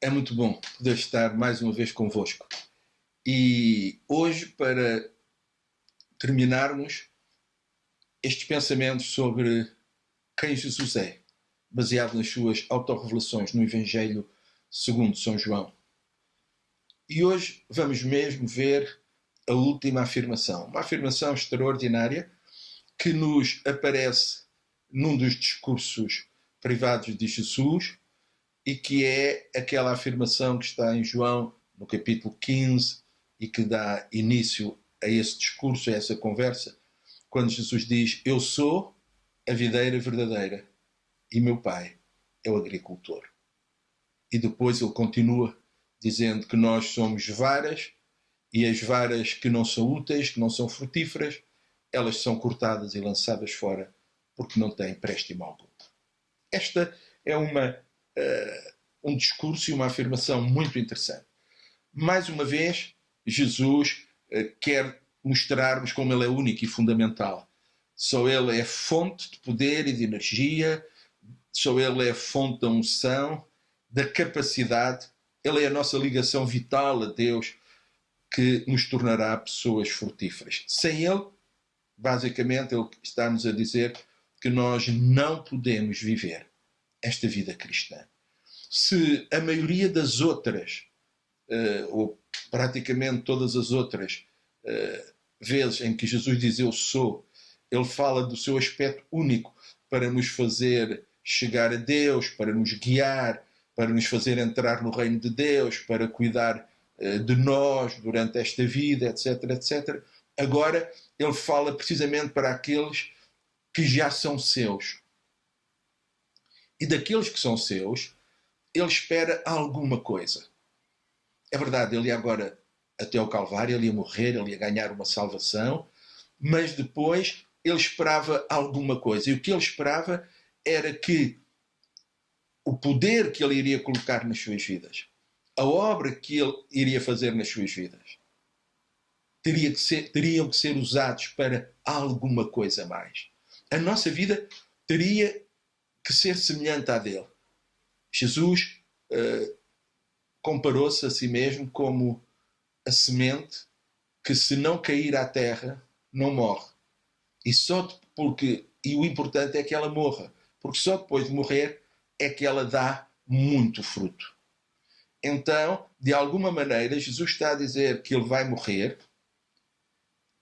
É muito bom poder estar mais uma vez convosco. E hoje, para terminarmos estes pensamentos sobre quem Jesus é, baseado nas suas autorrevelações no Evangelho segundo São João. E hoje vamos mesmo ver a última afirmação, uma afirmação extraordinária que nos aparece num dos discursos privados de Jesus e que é aquela afirmação que está em João, no capítulo 15, e que dá início a esse discurso, a essa conversa, quando Jesus diz: Eu sou a videira verdadeira e meu pai é o agricultor. E depois ele continua dizendo que nós somos varas e as varas que não são úteis, que não são frutíferas, elas são cortadas e lançadas fora porque não têm préstimo algum. Esta é um discurso e uma afirmação muito interessante. Mais uma vez, Jesus quer mostrar-nos como ele é único e fundamental. Só ele é fonte de poder e de energia, só ele é fonte da unção, da capacidade, ele é a nossa ligação vital a Deus que nos tornará pessoas frutíferas. Sem ele, basicamente, ele está-nos a dizer que nós não podemos viver esta vida cristã. Se a maioria das outras, ou praticamente todas as outras vezes em que Jesus diz eu sou, ele fala do seu aspecto único para nos fazer chegar a Deus, para nos guiar, para nos fazer entrar no reino de Deus, para cuidar de nós durante esta vida, etc, etc. Agora ele fala precisamente para aqueles que já são seus. E daqueles que são seus, ele espera alguma coisa. É verdade, ele ia agora até ao Calvário, ele ia morrer, ele ia ganhar uma salvação, mas depois ele esperava alguma coisa. E o que ele esperava era que o poder que ele iria colocar nas suas vidas, a obra que ele iria fazer nas suas vidas, teriam que ser usados para alguma coisa mais. A nossa vida teria que ser semelhante à dele. Jesus comparou-se a si mesmo como a semente que, se não cair à terra, não morre. E o importante é que ela morra, porque só depois de morrer é que ela dá muito fruto. Então, de alguma maneira, Jesus está a dizer que ele vai morrer,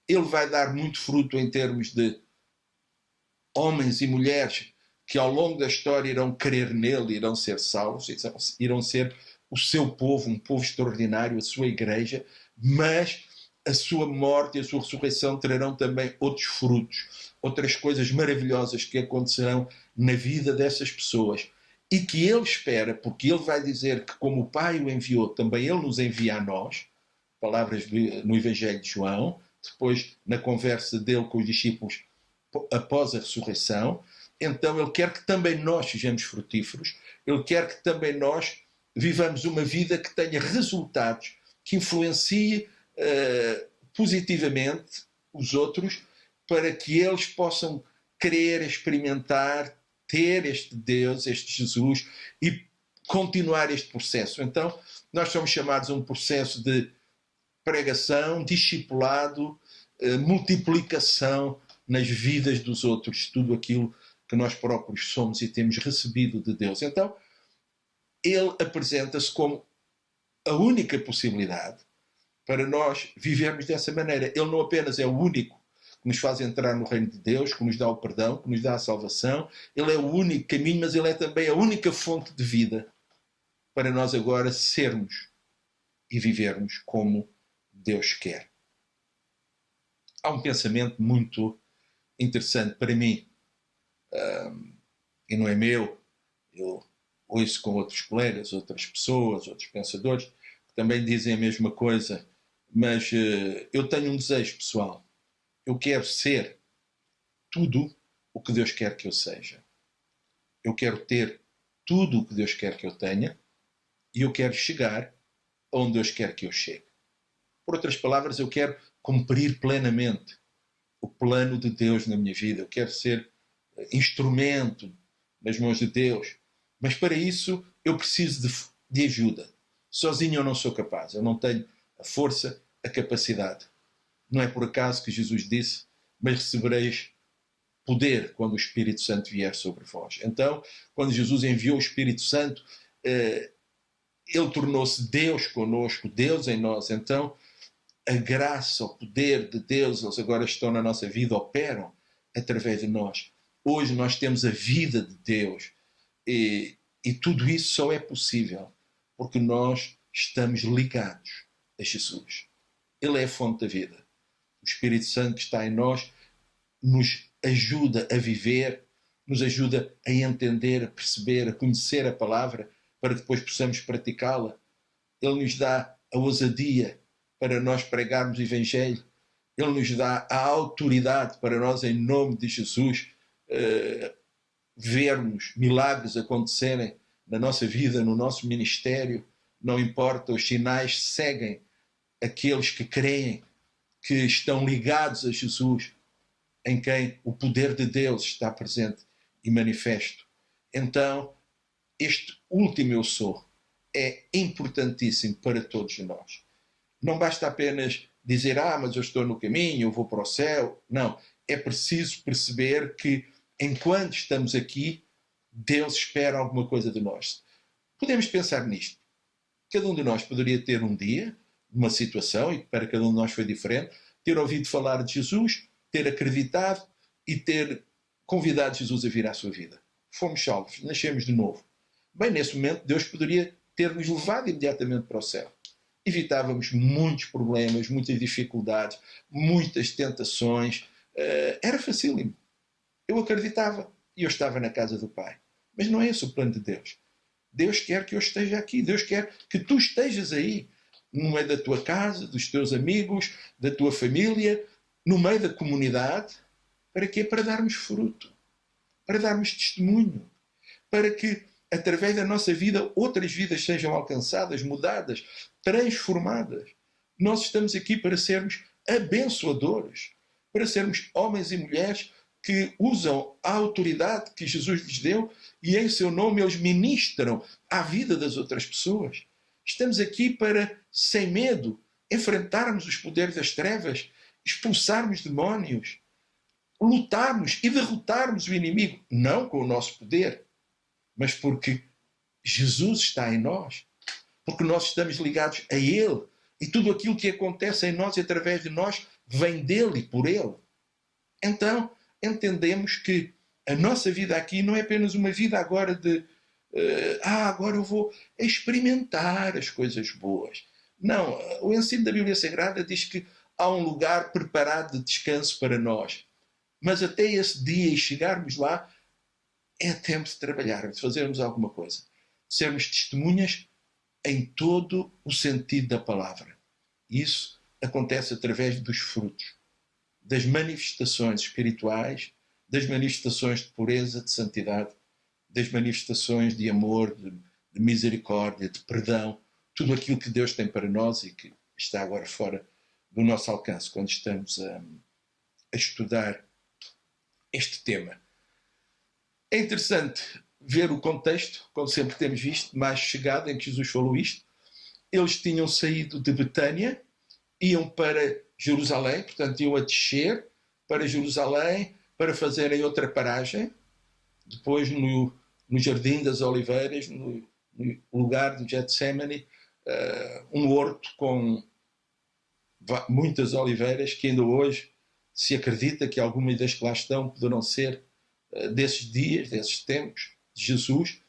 ele vai dar muito fruto em termos de homens e mulheres que ao longo da história irão crer nele, irão ser salvos, irão ser o seu povo, um povo extraordinário, a sua igreja, mas a sua morte e a sua ressurreição trarão também outros frutos, outras coisas maravilhosas que acontecerão na vida dessas pessoas e que ele espera, porque ele vai dizer que como o Pai o enviou, também ele nos envia a nós, palavras no Evangelho de João, depois na conversa dele com os discípulos após a ressurreição. Então ele quer que também nós sejamos frutíferos, ele quer que também nós vivamos uma vida que tenha resultados, que influencie positivamente os outros, para que eles possam querer experimentar, ter este Deus, este Jesus, e continuar este processo. Então, nós somos chamados a um processo de pregação, discipulado, multiplicação nas vidas dos outros, tudo aquilo que nós próprios somos e temos recebido de Deus. Então, ele apresenta-se como a única possibilidade para nós vivermos dessa maneira. Ele não apenas é o único que nos faz entrar no reino de Deus, que nos dá o perdão, que nos dá a salvação, ele é o único caminho, mas ele é também a única fonte de vida para nós agora sermos e vivermos como Deus quer. Há um pensamento muito interessante para mim, e não é meu, eu ouço com outros colegas, outras pessoas, outros pensadores, que também dizem a mesma coisa, mas eu tenho um desejo pessoal. Eu quero ser tudo o que Deus quer que eu seja. Eu quero ter tudo o que Deus quer que eu tenha e eu quero chegar onde Deus quer que eu chegue. Por outras palavras, eu quero cumprir plenamente o plano de Deus na minha vida. Eu quero ser instrumento nas mãos de Deus. Mas para isso eu preciso de de ajuda. Sozinho eu não sou capaz, eu não tenho a força, a capacidade. Não é por acaso que Jesus disse: mas recebereis poder quando o Espírito Santo vier sobre vós. Então, quando Jesus enviou o Espírito Santo, ele tornou-se Deus conosco, Deus em nós. Então, a graça, o poder de Deus, eles agora estão na nossa vida, operam através de nós. Hoje nós temos a vida de Deus e tudo isso só é possível porque nós estamos ligados a Jesus. Ele é a fonte da vida. O Espírito Santo que está em nós nos ajuda a viver, nos ajuda a entender, a perceber, a conhecer a palavra para que depois possamos praticá-la. Ele nos dá a ousadia para nós pregarmos o Evangelho. Ele nos dá a autoridade para nós, em nome de Jesus, vermos milagres acontecerem na nossa vida, no nosso ministério. Não importa, os sinais seguem aqueles que creem, que estão ligados a Jesus, em quem o poder de Deus está presente e manifesto. Então, este último eu sou é importantíssimo para todos nós. Não basta apenas dizer, mas eu estou no caminho, eu vou para o céu. Não, é preciso perceber que enquanto estamos aqui, Deus espera alguma coisa de nós. Podemos pensar nisto. Cada um de nós poderia ter um dia, uma situação, e para cada um de nós foi diferente, ter ouvido falar de Jesus, ter acreditado e ter convidado Jesus a vir à sua vida. Fomos salvos, nascemos de novo. Bem, nesse momento, Deus poderia ter-nos levado imediatamente para o céu. Evitávamos muitos problemas, muitas dificuldades, muitas tentações. Era facílimo. Eu acreditava e eu estava na casa do Pai. Mas não é esse o plano de Deus. Deus quer que eu esteja aqui. Deus quer que tu estejas aí, no meio da tua casa, dos teus amigos, da tua família, no meio da comunidade. Para quê? Para darmos fruto. Para darmos testemunho. Para que, através da nossa vida, outras vidas sejam alcançadas, mudadas, transformadas. Nós estamos aqui para sermos abençoadores, para sermos homens e mulheres que usam a autoridade que Jesus lhes deu e em seu nome eles ministram à vida das outras pessoas. Estamos aqui para, sem medo, enfrentarmos os poderes das trevas, expulsarmos demónios, lutarmos e derrotarmos o inimigo, não com o nosso poder, mas porque Jesus está em nós, porque nós estamos ligados a Ele e tudo aquilo que acontece em nós e através de nós vem dele e por Ele. Então, entendemos que a nossa vida aqui não é apenas uma vida agora de agora eu vou experimentar as coisas boas. Não, o ensino da Bíblia Sagrada diz que há um lugar preparado de descanso para nós. Mas até esse dia e chegarmos lá, é tempo de trabalhar, de fazermos alguma coisa. De sermos testemunhas em todo o sentido da palavra. Isso acontece através dos frutos, das manifestações espirituais, das manifestações de pureza, de santidade, das manifestações de amor, de misericórdia, de perdão, tudo aquilo que Deus tem para nós e que está agora fora do nosso alcance quando estamos a estudar este tema. É interessante ver o contexto, como sempre temos visto, mais chegado em que Jesus falou isto. Eles tinham saído de Betânia, iam para Jerusalém, portanto iam a descer para Jerusalém para fazerem outra paragem, depois no Jardim das Oliveiras, no lugar do Getsemane, um horto com muitas oliveiras que ainda hoje se acredita que algumas das que lá estão poderão ser desses dias, desses tempos de Jesus.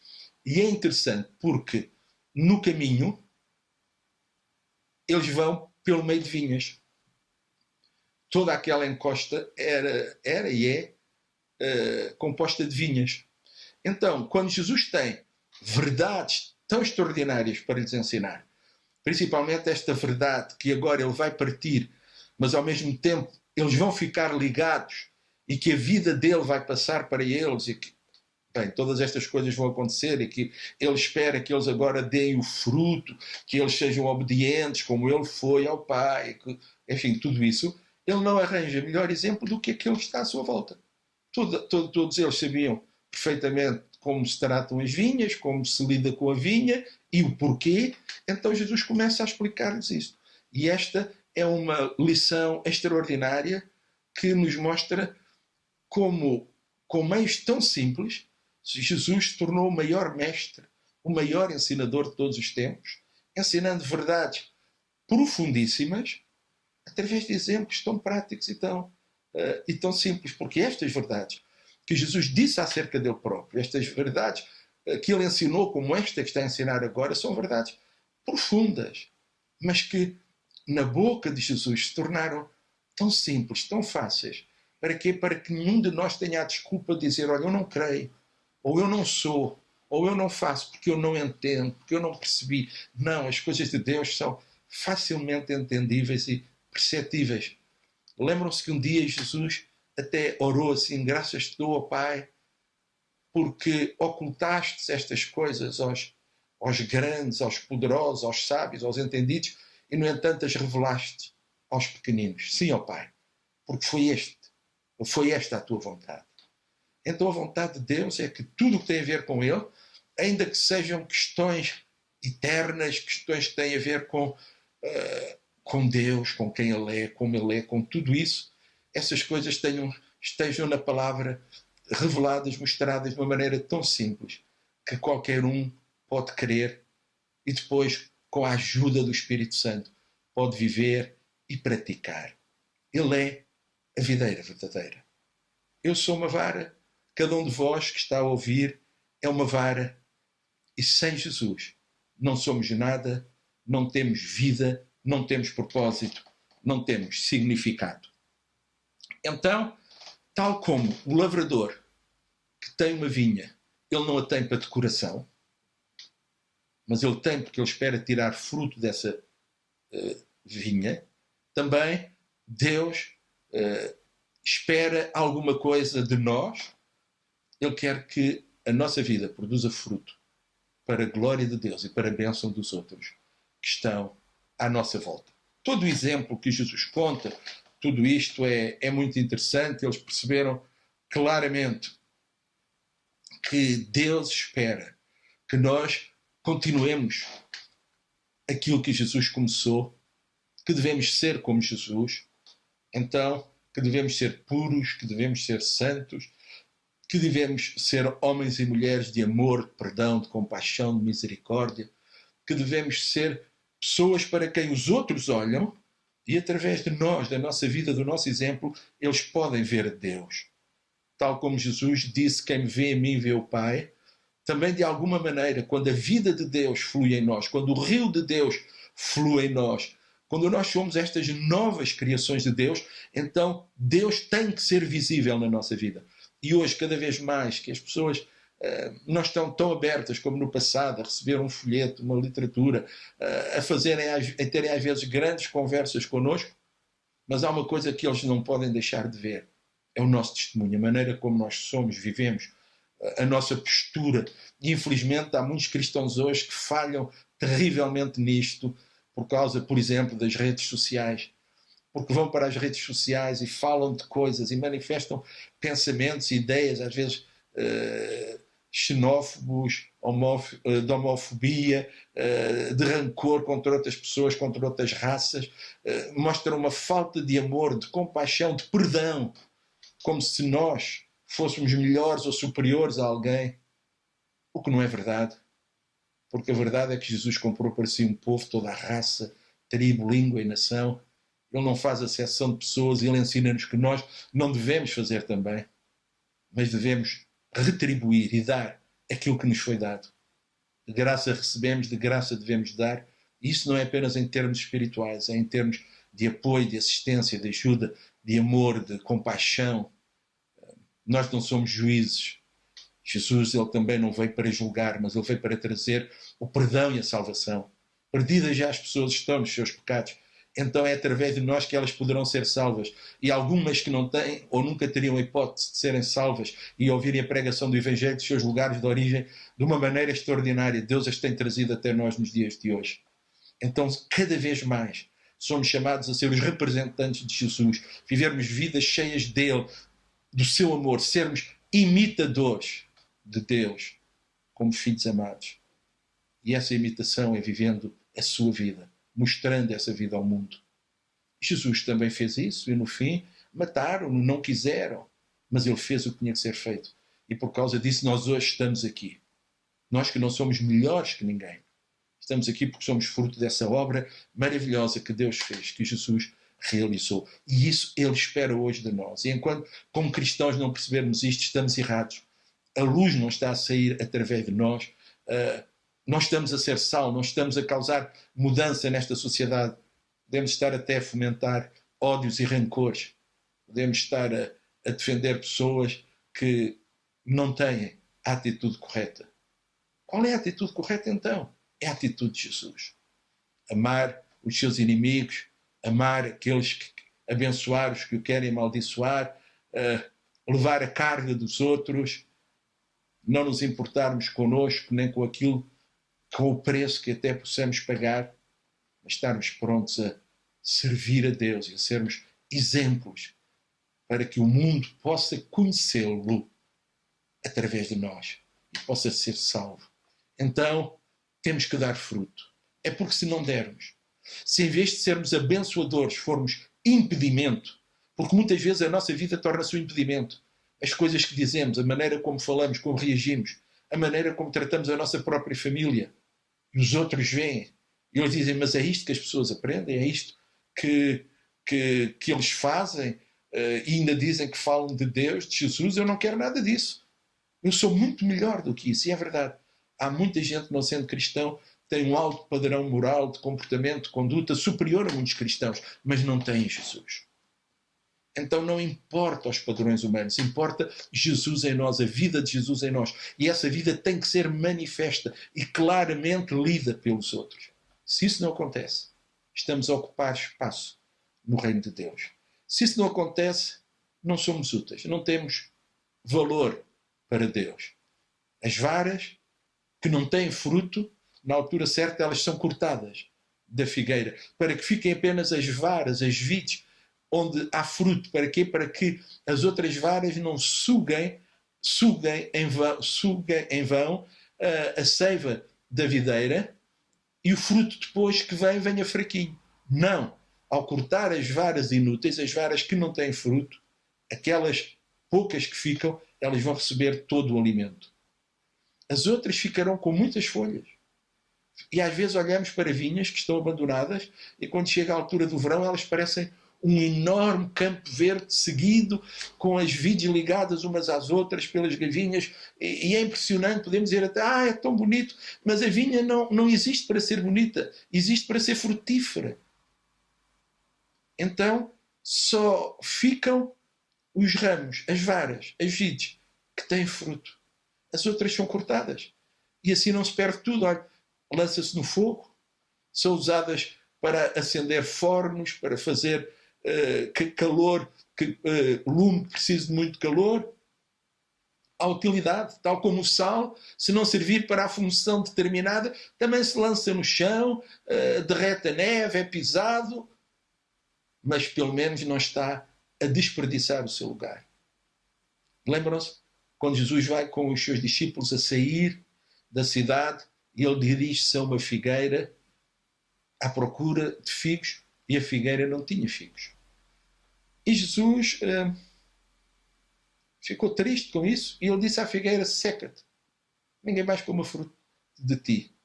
E é interessante porque no caminho eles vão pelo meio de vinhas. Toda aquela encosta era e é composta de vinhas. Então, quando Jesus tem verdades tão extraordinárias para lhes ensinar, principalmente esta verdade que agora ele vai partir, mas ao mesmo tempo eles vão ficar ligados e que a vida dele vai passar para eles e que, bem, todas estas coisas vão acontecer e que ele espera que eles agora deem o fruto, que eles sejam obedientes como ele foi ao Pai, que, enfim, tudo isso, ele não arranja melhor exemplo do que aquele que está à sua volta. Todos eles sabiam perfeitamente como se tratam as vinhas, como se lida com a vinha e o porquê. Então Jesus começa a explicar-lhes isto. E esta é uma lição extraordinária que nos mostra como, com meios tão simples, Jesus se tornou o maior mestre, o maior ensinador de todos os tempos, ensinando verdades profundíssimas através de exemplos tão práticos e tão simples. Porque estas verdades que Jesus disse acerca dele próprio, estas verdades que ele ensinou, como esta que está a ensinar agora, são verdades profundas, mas que na boca de Jesus se tornaram tão simples, tão fáceis. Para quê? Para que nenhum de nós tenha a desculpa de dizer: olha, eu não creio, ou eu não sou, ou eu não faço porque eu não entendo, porque eu não percebi. Não, as coisas de Deus são facilmente entendíveis e perceptíveis. Lembram-se que um dia Jesus até orou assim: graças te dou, ó Pai, porque ocultastes estas coisas aos grandes, aos poderosos, aos sábios, aos entendidos, e no entanto as revelaste aos pequeninos. Sim, ó Pai, porque foi esta a tua vontade. Então a vontade de Deus é que tudo o que tem a ver com Ele, ainda que sejam questões eternas, questões que têm a ver com Deus, com quem Ele é, como Ele é, com tudo isso, essas coisas estejam na palavra reveladas, mostradas de uma maneira tão simples que qualquer um pode crer e depois, com a ajuda do Espírito Santo, pode viver e praticar. Ele é a videira verdadeira. Eu sou uma vara, cada um de vós que está a ouvir é uma vara, e sem Jesus não somos nada, não temos vida, não temos propósito, não temos significado. Então, tal como o lavrador que tem uma vinha, ele não a tem para decoração, mas ele tem porque ele espera tirar fruto dessa vinha, também Deus espera alguma coisa de nós. Ele quer que a nossa vida produza fruto para a glória de Deus e para a bênção dos outros que estão à nossa volta. Todo o exemplo que Jesus conta, tudo isto é muito interessante. Eles perceberam claramente que Deus espera que nós continuemos aquilo que Jesus começou, que devemos ser como Jesus, então que devemos ser puros, que devemos ser santos, que devemos ser homens e mulheres de amor, de perdão, de compaixão, de misericórdia, que devemos ser pessoas para quem os outros olham e através de nós, da nossa vida, do nosso exemplo, eles podem ver Deus. Tal como Jesus disse: quem me vê a mim vê o Pai. Também, de alguma maneira, quando a vida de Deus flui em nós, quando o rio de Deus flui em nós, quando nós somos estas novas criações de Deus, então Deus tem que ser visível na nossa vida. E hoje, cada vez mais, que as pessoas não estão tão abertas como no passado a receber um folheto, uma literatura, a terem às vezes grandes conversas connosco, mas há uma coisa que eles não podem deixar de ver: é o nosso testemunho, a maneira como nós somos, vivemos, a nossa postura. E infelizmente há muitos cristãos hoje que falham terrivelmente nisto por causa, por exemplo, das redes sociais, porque vão para as redes sociais e falam de coisas e manifestam pensamentos e ideias, às vezes xenófobos, de homofobia, de rancor contra outras pessoas, contra outras raças, mostram uma falta de amor, de compaixão, de perdão, como se nós fôssemos melhores ou superiores a alguém, o que não é verdade. Porque a verdade é que Jesus comprou para si um povo, toda a raça, tribo, língua e nação. Ele não faz acepção de pessoas e ele ensina-nos que nós não devemos fazer também, mas devemos retribuir e dar aquilo que nos foi dado. De graça recebemos, de graça devemos dar. E isso não é apenas em termos espirituais, é em termos de apoio, de assistência, de ajuda, de amor, de compaixão. Nós não somos juízes. Jesus, ele também não veio para julgar, mas ele veio para trazer o perdão e a salvação. Perdidas já as pessoas estão nos seus pecados, então é através de nós que elas poderão ser salvas. E algumas que não têm ou nunca teriam a hipótese de serem salvas e ouvirem a pregação do Evangelho dos seus lugares de origem de uma maneira extraordinária, Deus as tem trazido até nós nos dias de hoje. Então, cada vez mais, somos chamados a ser os representantes de Jesus, vivermos vidas cheias dele, do seu amor, sermos imitadores de Deus, como filhos amados. E essa imitação é vivendo a sua vida, mostrando essa vida ao mundo. Jesus também fez isso e no fim mataram-no, não quiseram, mas ele fez o que tinha que ser feito. E por causa disso nós hoje estamos aqui. Nós que não somos melhores que ninguém. Estamos aqui porque somos fruto dessa obra maravilhosa que Deus fez, que Jesus realizou. E isso Ele espera hoje de nós. E enquanto, como cristãos, não percebermos isto, estamos errados. A luz não está a sair através de nós. Nós estamos a ser sal, nós estamos a causar mudança nesta sociedade. Podemos estar até a fomentar ódios e rancores. Podemos estar a defender pessoas que não têm a atitude correta. Qual é a atitude correta então? É a atitude de Jesus. Amar os seus inimigos, amar aqueles que abençoar os que o querem amaldiçoar, levar a carga dos outros, não nos importarmos connosco nem com aquilo, com o preço que até possamos pagar, mas estarmos prontos a servir a Deus e a sermos exemplos para que o mundo possa conhecê-lo através de nós e possa ser salvo. Então, temos que dar fruto. É porque se não dermos, se em vez de sermos abençoadores formos impedimento, porque muitas vezes a nossa vida torna-se um impedimento. As coisas que dizemos, a maneira como falamos, como reagimos, a maneira como tratamos a nossa própria família. E os outros veem. E eles dizem, mas é isto que as pessoas aprendem? É isto que eles fazem? E ainda dizem que falam de Deus, de Jesus? Eu não quero nada disso. Eu sou muito melhor do que isso. E é verdade. Há muita gente, não sendo cristão, tem um alto padrão moral, de comportamento, de conduta, superior a muitos cristãos, mas não tem Jesus. Então não importa os padrões humanos, importa Jesus em nós, a vida de Jesus em nós. E essa vida tem que ser manifesta e claramente lida pelos outros. Se isso não acontece, estamos a ocupar espaço no reino de Deus. Se isso não acontece, não somos úteis, não temos valor para Deus. As varas que não têm fruto, na altura certa elas são cortadas da figueira, para que fiquem apenas as varas, as vides, onde há fruto. Para quê? Para que as outras varas não suguem em vão a seiva da videira e o fruto depois que venha fraquinho. Não. Ao cortar as varas inúteis, as varas que não têm fruto, aquelas poucas que ficam, elas vão receber todo o alimento. As outras ficarão com muitas folhas. E às vezes olhamos para vinhas que estão abandonadas e quando chega a altura do verão elas parecem um enorme campo verde seguido, com as vides ligadas umas às outras pelas gavinhas, e é impressionante, podemos dizer até, é tão bonito, mas a vinha não existe para ser bonita, existe para ser frutífera. Então só ficam os ramos, as varas, as vides, que têm fruto. As outras são cortadas. E assim não se perde tudo. Olha, lança-se no fogo, são usadas para acender fornos, para fazer calor, lume que precisa de muito calor. Há utilidade, tal como o sal, se não servir para a função determinada, também se lança no chão, derrete a neve, é pisado, mas pelo menos não está a desperdiçar o seu lugar. Lembram-se? Quando Jesus vai com os seus discípulos a sair da cidade, e ele dirige-se a uma figueira à procura de figos, e a figueira não tinha figos. E Jesus ficou triste com isso, e ele disse à figueira, seca-te, ninguém mais coma fruto de ti.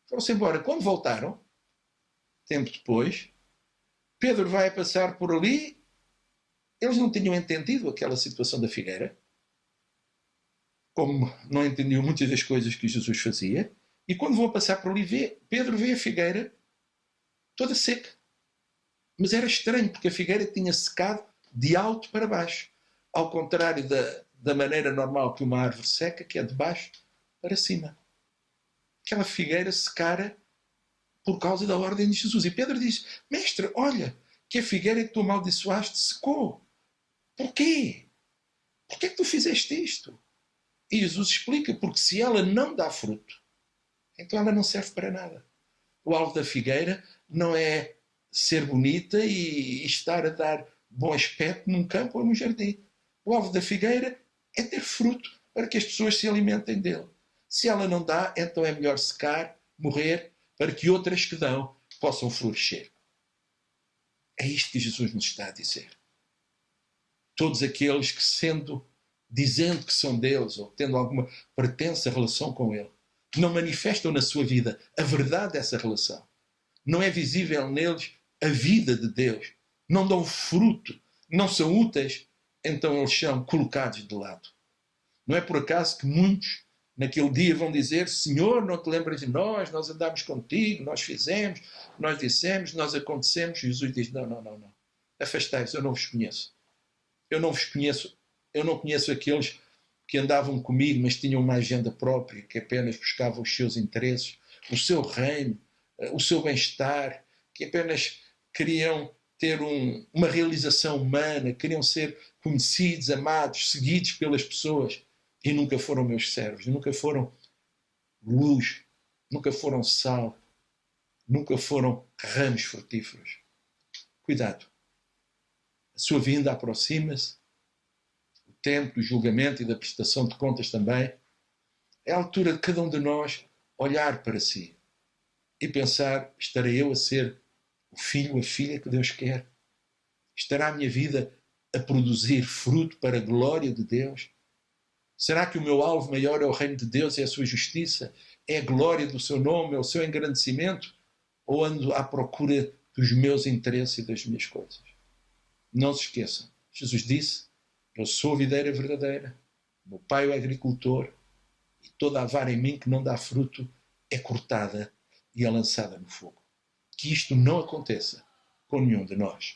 Foram-se embora. Quando voltaram, tempo depois, Pedro vai passar por ali, eles não tinham entendido aquela situação da figueira, como não entendiam muitas das coisas que Jesus fazia, e quando vão passar por ali, Pedro vê a figueira toda seca. Mas era estranho, porque a figueira tinha secado de alto para baixo, ao contrário da maneira normal que uma árvore seca, que é de baixo para cima. Aquela figueira secara por causa da ordem de Jesus. E Pedro diz, mestre, olha, que a figueira que tu amaldiçoaste secou. Porquê? Porquê que tu fizeste isto? E Jesus explica, porque se ela não dá fruto, então ela não serve para nada. O alvo da figueira não é ser bonita e estar a dar bom aspecto num campo ou num jardim. O alvo da figueira é ter fruto para que as pessoas se alimentem dele. Se ela não dá, então é melhor secar, morrer, para que outras que dão possam florescer. É isto que Jesus nos está a dizer. Todos aqueles que, dizendo que são deles, ou tendo alguma pertença, relação com Ele, não manifestam na sua vida a verdade dessa relação. Não é visível neles a vida de Deus. Não dão fruto, não são úteis, então eles são colocados de lado. Não é por acaso que muitos naquele dia vão dizer: Senhor, não te lembras de nós? Nós andámos contigo, nós fizemos, nós dissemos, nós acontecemos. E Jesus diz: não. Afastai-vos, eu não vos conheço. Eu não vos conheço. Eu não conheço aqueles que andavam comigo, mas tinham uma agenda própria, que apenas buscavam os seus interesses, o seu reino, o seu bem-estar, que apenas queriam ter uma realização humana, queriam ser conhecidos, amados, seguidos pelas pessoas, e nunca foram meus servos, nunca foram luz, nunca foram sal, nunca foram ramos frutíferos. Cuidado. A sua vinda aproxima-se, o tempo do julgamento e da prestação de contas também. É a altura de cada um de nós olhar para si e pensar: estarei eu a ser o filho, a filha que Deus quer? Estará a minha vida a produzir fruto para a glória de Deus? Será que o meu alvo maior é o reino de Deus, é a sua justiça, é a glória do seu nome, é o seu engrandecimento? Ou ando à procura dos meus interesses e das minhas coisas? Não se esqueçam, Jesus disse: eu sou a videira verdadeira, meu pai é o agricultor, e toda a vara em mim que não dá fruto é cortada e é lançada no fogo. Que isto não aconteça com nenhum de nós.